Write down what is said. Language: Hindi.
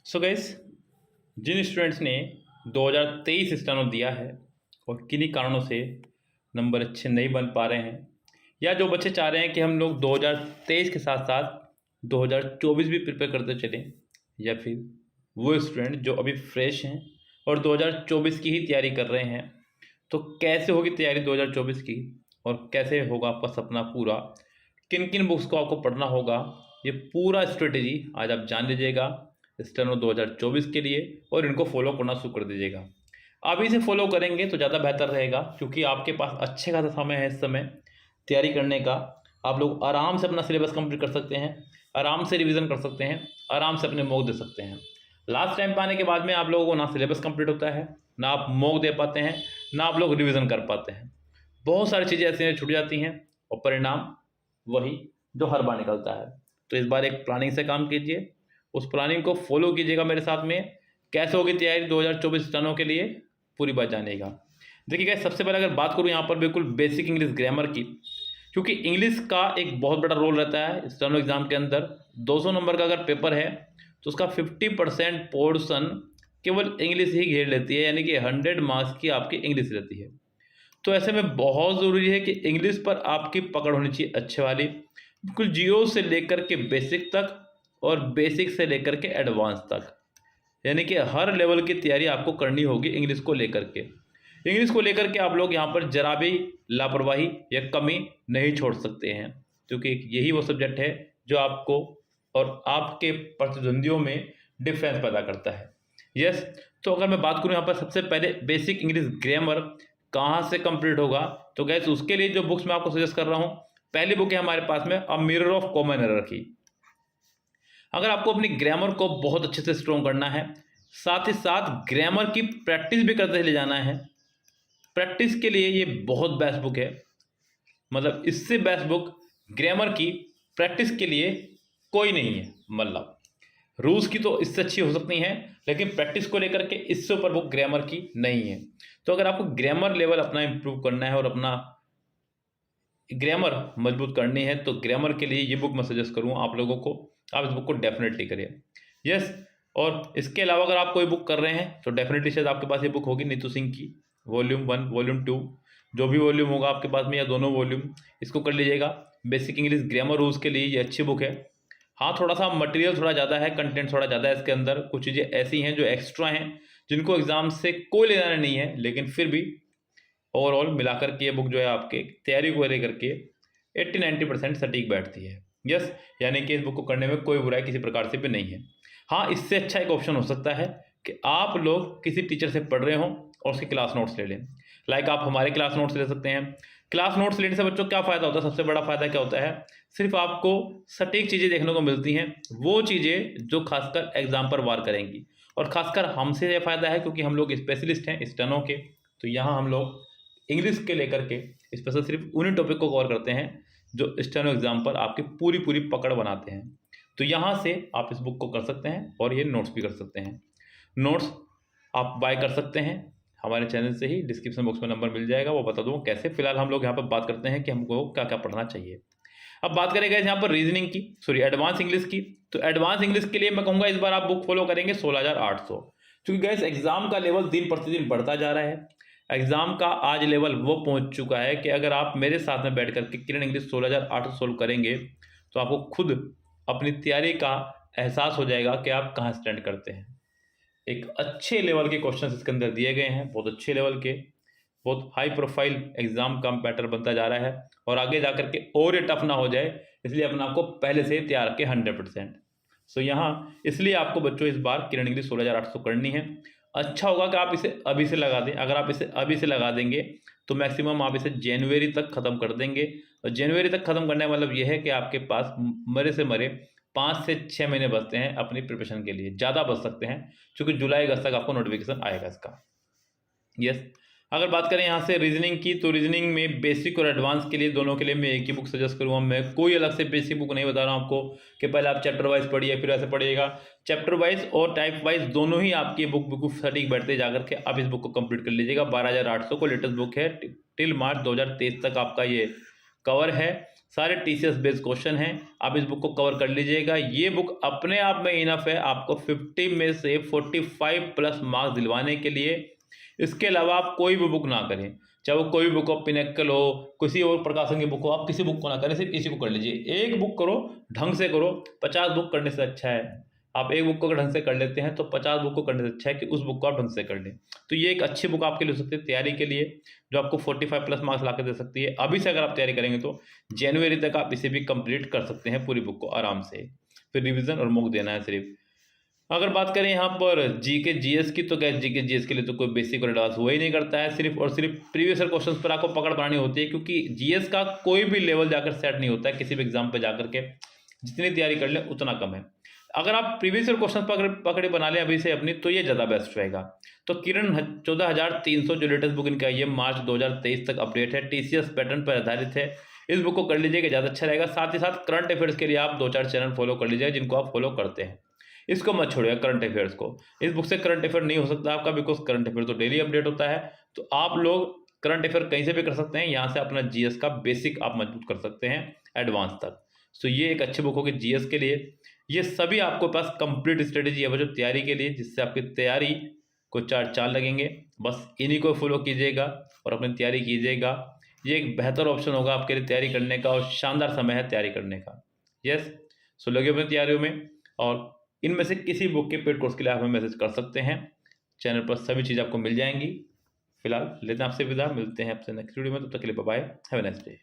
सो गाइस, जिन स्टूडेंट्स ने 2023 स्टेनो दिया है और किन्हीं कारणों से नंबर अच्छे नहीं बन पा रहे हैं, या जो बच्चे चाह रहे हैं कि हम लोग 2023 के साथ साथ 2024 भी प्रिपेयर करते चलें, या फिर वो स्टूडेंट जो अभी फ्रेश हैं और 2024 की ही तैयारी कर रहे हैं, तो कैसे होगी तैयारी 2024 की और कैसे होगा आपका सपना पूरा, किन किन बुक्स को आपको पढ़ना होगा, ये पूरा स्ट्रेटेजी आज आप जान लीजिएगा स्टेनो 2024 के लिए, और इनको फॉलो करना शुरू कर दीजिएगा। अभी से फॉलो करेंगे तो ज़्यादा बेहतर रहेगा, क्योंकि आपके पास अच्छे खासा समय है इस समय तैयारी करने का। आप लोग आराम से अपना सिलेबस कंप्लीट कर सकते हैं, आराम से रिवीजन कर सकते हैं, आराम से अपने मॉक दे सकते हैं। लास्ट टाइम पे आने के बाद में आप लोगों को ना सिलेबस कंप्लीट होता है, ना आप मॉक दे पाते हैं, ना आप लोग रिवीजन कर पाते हैं। बहुत सारी चीज़ें ऐसी छूट जाती हैं और परिणाम वही जो हर बार निकलता है। तो इस बार एक प्लानिंग से काम कीजिए, उस प्लानिंग को फॉलो कीजिएगा मेरे साथ में। कैसे होगी तैयारी 2024 स्टेनो के लिए, पूरी बात जानिएगा। देखिए गाइस, सबसे पहले अगर बात करूँ यहाँ पर बिल्कुल बेसिक इंग्लिश ग्रामर की, क्योंकि इंग्लिश का एक बहुत बड़ा रोल रहता है स्टेनो एग्जाम के अंदर। 200 नंबर का अगर पेपर है तो उसका 50% पोर्शन केवल इंग्लिश ही घेर लेती है, यानी कि 100 मार्क्स की आपकी इंग्लिश रहती है। तो ऐसे में बहुत ज़रूरी है कि इंग्लिश पर आपकी पकड़ होनी चाहिए अच्छे वाली, बिल्कुल जीरो से लेकर के बेसिक तक और बेसिक से लेकर के एडवांस तक, यानी कि हर लेवल की तैयारी आपको करनी होगी इंग्लिश को लेकर के। इंग्लिश को लेकर के आप लोग यहाँ पर जरा भी लापरवाही या कमी नहीं छोड़ सकते हैं, क्योंकि यही वो सब्जेक्ट है जो आपको और आपके प्रतिद्वंदियों में डिफरेंस पैदा करता है। यस, तो अगर मैं बात करूँ यहाँ पर सबसे पहले बेसिक इंग्लिश ग्रामर कहाँ से कंप्लीट होगा, तो गैस उसके लिए जो बुक्स मैं आपको सजेस्ट कर रहा हूँ, पहली बुक है हमारे पास में a mirror of common error की। अगर आपको अपनी ग्रामर को बहुत अच्छे से स्ट्रॉन्ग करना है, साथ ही साथ ग्रामर की प्रैक्टिस भी करते ले जाना है, प्रैक्टिस के लिए ये बहुत बेस्ट बुक है। मतलब इससे बेस्ट बुक ग्रामर की प्रैक्टिस के लिए कोई नहीं है। मतलब रूल्स की तो इससे अच्छी हो सकती हैं, लेकिन प्रैक्टिस को लेकर के इससे ऊपर बुक ग्रामर की नहीं है। तो अगर आपको ग्रामर लेवल अपना इंप्रूव करना है और अपना ग्रामर मजबूत करनी है, तो ग्रामर के लिए ये बुक मैं सजेस्ट करूँ आप लोगों को, आप इस बुक को डेफिनेटली करिए। यस, और इसके अलावा अगर आप कोई बुक कर रहे हैं तो डेफिनेटली शायद आपके पास ये बुक होगी नीतू सिंह की वॉल्यूम 1 वॉल्यूम 2, जो भी वॉल्यूम होगा आपके पास में, या दोनों वॉल्यूम, इसको कर लीजिएगा। बेसिक इंग्लिश ग्रामर रूल्स के लिए ये अच्छी बुक है। हाँ, थोड़ा सा मटेरियल थोड़ा ज़्यादा है, कंटेंट थोड़ा ज़्यादा है इसके अंदर, कुछ चीज़ें ऐसी हैं जो एक्स्ट्रा हैं जिनको एग्जाम से कोई लेना नहीं है, लेकिन फिर भी ओवरऑल मिलाकर के ये बुक जो है आपके तैयारी को लेकर के 80-90% सटीक बैठती है। यस, यानी कि इस बुक को करने में कोई बुराई किसी प्रकार से भी नहीं है। हाँ, इससे अच्छा एक ऑप्शन हो सकता है कि आप लोग किसी टीचर से पढ़ रहे हों और उसके क्लास नोट्स ले लें। लाइक आप हमारे क्लास नोट्स ले सकते हैं। क्लास नोट्स लेने से बच्चों क्या फ़ायदा होता है, सबसे बड़ा फ़ायदा क्या होता है, सिर्फ आपको सटीक चीज़ें देखने को मिलती हैं, वो चीज़ें जो खासकर एग्जाम पर वार करेंगी। और खासकर हमसे ये फ़ायदा है क्योंकि हम लोग स्पेशलिस्ट हैं स्टेनो के, तो यहाँ हम लोग इंग्लिश के लेकर के स्पेशल सिर्फ उन्हीं टॉपिक को कवर करते हैं जो स्टेनो एग्जाम पर आपकी पूरी पूरी पकड़ बनाते हैं। तो यहाँ से आप इस बुक को कर सकते हैं और ये नोट्स भी कर सकते हैं। नोट्स आप बाय कर सकते हैं हमारे चैनल से ही, डिस्क्रिप्शन बॉक्स में नंबर मिल जाएगा, वो बता दूँ कैसे। फिलहाल हम लोग यहाँ पर बात करते हैं कि हमको क्या क्या पढ़ना चाहिए। अब बात करेंगे यहाँ पर रीजनिंग की, सॉरी एडवांस इंग्लिश की। तो एडवांस इंग्लिश के लिए मैं कहूँगा इस बार आप बुक फॉलो करेंगे 16,800, क्योंकि गैस एग्जाम का लेवल दिन प्रतिदिन बढ़ता जा रहा है। एग्जाम का आज लेवल वो पहुंच चुका है कि अगर आप मेरे साथ में बैठ करके किरण इंग्लिश 16,800 सोल्व करेंगे, तो आपको खुद अपनी तैयारी का एहसास हो जाएगा कि आप कहाँ स्टैंड करते हैं। एक अच्छे लेवल के क्वेश्चंस इसके अंदर दिए गए हैं, बहुत अच्छे लेवल के, बहुत हाई प्रोफाइल एग्जाम का पैटर्न बनता जा रहा है, और आगे जा करके और ये टफ ना हो जाए, इसलिए अपने आपको पहले से तैयार रखें 100%। सो यहाँ इसलिए आपको बच्चों इस बार किरण इंग्लिश 16,800 करनी है। अच्छा होगा कि आप इसे अभी से लगा दें। अगर आप इसे अभी से लगा देंगे तो मैक्सिमम आप इसे जनवरी तक ख़त्म कर देंगे, और जनवरी तक ख़त्म करने का मतलब यह है कि आपके पास मरे से मरे 5 से 6 महीने बचते हैं अपनी प्रिपरेशन के लिए, ज़्यादा बच सकते हैं, क्योंकि जुलाई अगस्त तक आपको नोटिफिकेशन आएगा इसका। यस, अगर बात करें यहाँ से रीजनिंग की, तो रीजनिंग में बेसिक और एडवांस के लिए दोनों के लिए मैं एक ही बुक सजेस्ट करूँगा। मैं कोई अलग से बेसिक बुक नहीं बता रहा हूँ आपको कि पहले आप चैप्टर वाइज पढ़िए फिर ऐसे पढ़िएगा। चैप्टर वाइज और टाइप वाइज दोनों ही आपकी बुक बिल्कुल सटीक बैठते जाकर के आप इस बुक को कंप्लीट कर लीजिएगा। 12,800 को लेटेस्ट बुक है, टिल मार्च 2023 तक आपका ये कवर है। सारे TCS बेस्ड क्वेश्चन हैं, आप इस बुक को कवर कर लीजिएगा। ये बुक अपने आप में इनफ है आपको 50 में से 45 प्लस मार्क्स दिलवाने के लिए। इसके अलावा आप कोई भी बुक ना करें, चाहे वो कोई भी बुक हो, पिनेकल हो, किसी और प्रकाशन की बुक हो, आप किसी बुक को ना करें, सिर्फ इसी को कर लीजिए। एक बुक करो, ढंग से करो। 50 बुक करने से अच्छा है आप एक बुक को अगर ढंग से कर लेते हैं तो 50 बुक को करने से अच्छा है कि उस बुक को आप ढंग से कर लें। तो ये एक अच्छी बुक आपके लिए हो सकती है तैयारी के लिए, जो आपको 45 प्लस मार्क्स ला के दे सकती है। अभी से अगर आप तैयारी करेंगे तो जनवरी तक आप इसे भी कंप्लीट कर सकते हैं पूरी बुक को आराम से। फिर रिवीजन और मॉक देना है सिर्फ। अगर बात करें यहाँ पर जीके जीएस की, तो गैस जीके जीएस के लिए तो कोई बेसिक और एडवांस हुआ ही नहीं करता है, सिर्फ और सिर्फ प्रीवियस ईयर क्वेश्चंस पर आपको पकड़ बनानी होती है, क्योंकि जीएस का कोई भी लेवल जाकर सेट नहीं होता है किसी भी एग्जाम पे जाकर के। जितनी तैयारी कर लें उतना कम है। अगर आप प्रीवियस ईयर क्वेश्चन पकड़े बना लें अभी से अपनी, तो ये ज़्यादा बेस्ट रहेगा। तो किरण 14,300 जो लेटेस्ट बुक इनका ये मार्च 2023 तक अपडेट है, TCS पैटर्न पर आधारित है। इस बुक को कर लीजिएगा, ज़्यादा अच्छा रहेगा। साथ ही साथ करंट अफेयर्स के लिए आप 2-4 चैनल फॉलो कर लीजिएगा जिनको आप फॉलो करते हैं। इसको मत छोड़िएगा करंट अफेयर्स को। इस बुक से करंट अफेयर नहीं हो सकता आपका, बिकॉज करंट अफेयर तो डेली अपडेट होता है। तो आप लोग करंट अफेयर कहीं से भी कर सकते हैं, यहाँ से अपना जीएस का बेसिक आप मजबूत कर सकते हैं एडवांस तक। सो ये एक अच्छी बुक होगी जीएस के लिए। ये सभी आपको पास कंप्लीट स्ट्रेटेजी है जो तैयारी के लिए, जिससे आपकी तैयारी को 4 चांद लगेंगे। बस इन्हीं को फॉलो कीजिएगा और अपनी तैयारी कीजिएगा। ये एक बेहतर ऑप्शन होगा आपके लिए तैयारी करने का, और शानदार समय है तैयारी करने का। यस, सो लगे अपनी तैयारियों में, और इनमें से किसी बुक के पेड कोर्स के लिए आप हमें मैसेज कर सकते हैं। चैनल पर सभी चीज़ आपको मिल जाएंगी। फिलहाल लेते हैं आपसे विदा, मिलते हैं आपसे नेक्स्ट वीडियो में। तब तक के लिए bye bye, have a nice day.